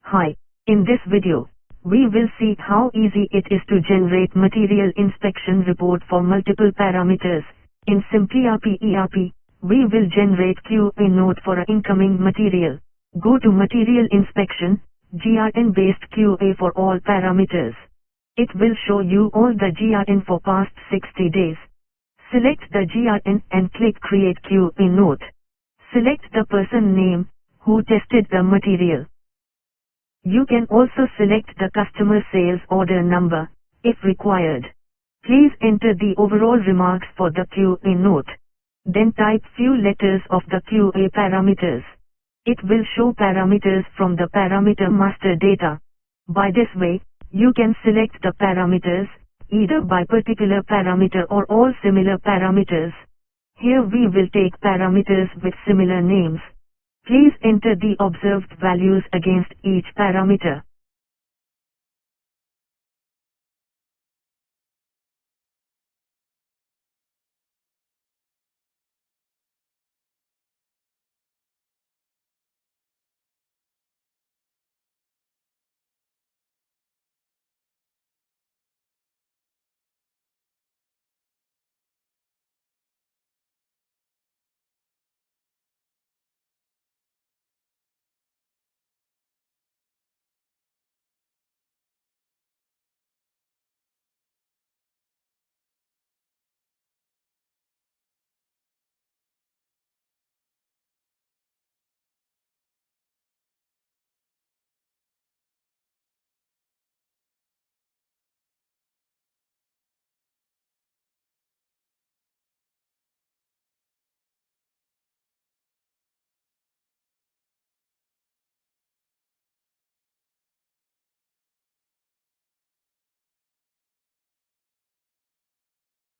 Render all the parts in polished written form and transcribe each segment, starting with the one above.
Hi, in this video, we will see how easy it is to generate material inspection report for multiple parameters. In simpliRP ERP, we will generate QA note for incoming material. Go to Material Inspection, GRN based QA for all parameters. It will show you all the GRN for past 60 days. Select the GRN and click Create QA note. Select the person name who tested the material. You can also select the customer sales order number, if required. Please enter the overall remarks for the QA note. Then type few letters of the QA parameters. It will show parameters from the parameter master data. By this way, you can select the parameters, either by particular parameter or all similar parameters. Here we will take parameters with similar names. Please enter the observed values against each parameter.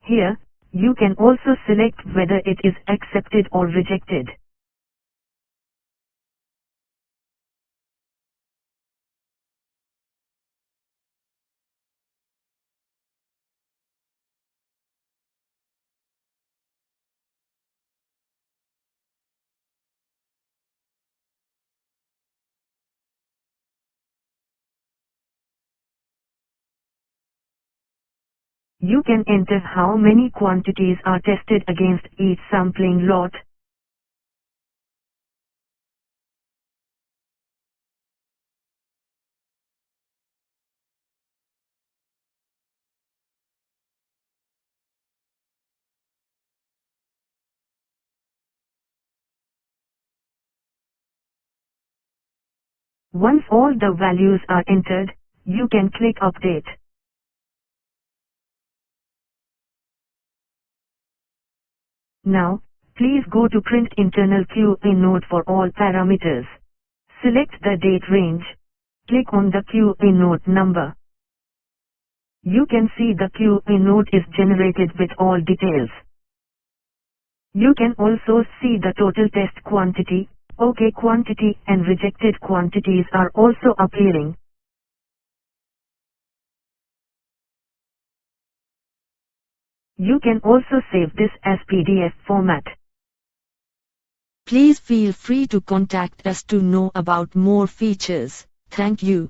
Here, you can also select whether it is accepted or rejected. You can enter how many quantities are tested against each sampling lot. Once all the values are entered, you can click Update. Now, please go to Print Internal QA Note for all parameters. Select the date range. Click on the QA note number. You can see the QA note is generated with all details. You can also see the total test quantity, OK quantity and rejected quantities are also appearing. You can also save this as PDF format. Please feel free to contact us to know about more features. Thank you.